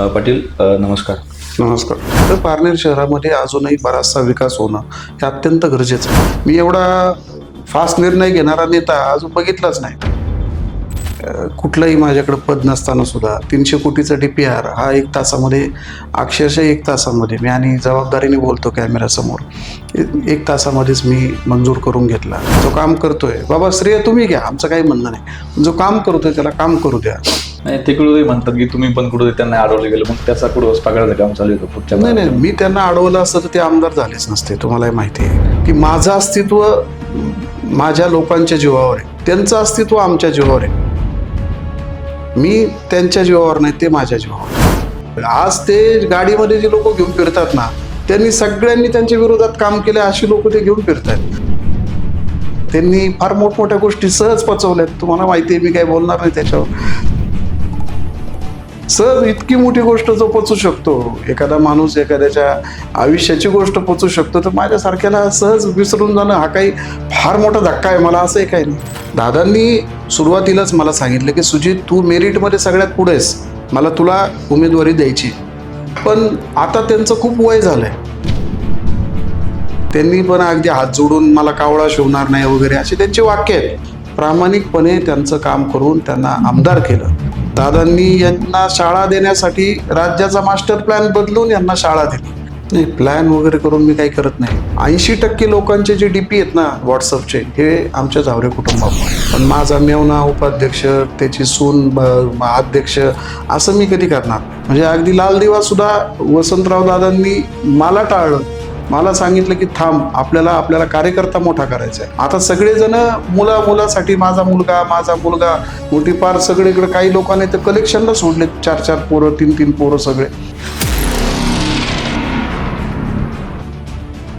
पाटील नमस्कार. नमस्कार. तर पारनेर शहरामध्ये अजूनही बराचसा विकास होणं हे अत्यंत गरजेचं आहे. मी एवढा फास्ट निर्णय घेणारा नेता अजून बघितलाच नाही. कुठलंही माझ्याकडे पद नसताना सुद्धा 300 कोटीचा DPR हा 1 तासामध्ये, अक्षरशः 1 तासामध्ये मी, आणि जबाबदारीने बोलतो कॅमेऱ्यासमोर, 1 तासामध्येच मी मंजूर करून घेतला. जो काम करतोय बाबा श्रेय तुम्ही घ्या, आमचं काही म्हणणं नाही, जो काम करतोय त्याला काम करू द्या. नाही, ते कुठे म्हणतात की तुम्ही पण कुठे त्यांना अडवलं गेलं, मग त्याचा कुठं पगाराचं काम चालू होतं पुढच्या. नाही, मी त्यांना अडवलं असतं तर ते आमदार झालेच नसते. तुम्हालाही माहिती आहे की माझं अस्तित्व माझ्या लोकांच्या जीवावर आहे, त्यांचं अस्तित्व आमच्या जीवावर आहे. मी त्यांच्या जीवावर नाही, ते माझ्या जीवावर. आज ते गाडीमध्ये जे लोक घेऊन फिरतात ना, त्यांनी सगळ्यांनी त्यांच्या विरोधात काम केले, अशी लोक ते घेऊन फिरतात. त्यांनी फार मोठमोठ्या गोष्टी सहज पचवल्यात. तुम्हाला माहिती आहे, मी काही बोलणार नाही त्याच्यावर. सहज इतकी मोठी गोष्ट जो पचू शकतो, एखादा माणूस एखाद्याच्या आयुष्याची गोष्ट पचू शकतो, तर माझ्यासारख्याला सहज विसरून जाणं हा काही फार मोठा धक्का आहे मला, असं काही नाही. दादांनी सुरुवातीलाच मला सांगितलं की सुजित, तू मेरिटमध्ये सगळ्यात पुढे आहेस, मला तुला उमेदवारी द्यायची. पण आता त्यांचं खूप वय झालंय, त्यांनी पण अगदी हात जोडून मला कावळा शिवणार नाही वगैरे असे त्यांचे वाक्य आहेत. प्रामाणिकपणे त्यांचं काम करून त्यांना आमदार केलं. दादांनी यांना शाळा देण्यासाठी राज्याचा मास्टर प्लॅन बदलून यांना शाळा दिली. नाही, प्लॅन वगैरे करून मी काही करत नाही. 80% लोकांचे जे DP आहेत ना व्हॉट्सअपचे, हे आमच्या झावरे कुटुंबात. पण माझा मेवना उपाध्यक्ष, त्याची सून अध्यक्ष, असं मी कधी करणार. म्हणजे अगदी लाल दिवा सुद्धा वसंतराव दादांनी मला टाळलं. मला सांगितलं की थांब, आपल्याला कार्यकर्ता मोठा करायचा आहे. आता सगळेजण मुलासाठी माझा मुलगा मोठी पार सगळीकडे. काही लोकांनी तर कलेक्शनला सोडले, 4 पोरं, 3 पोरं सगळे.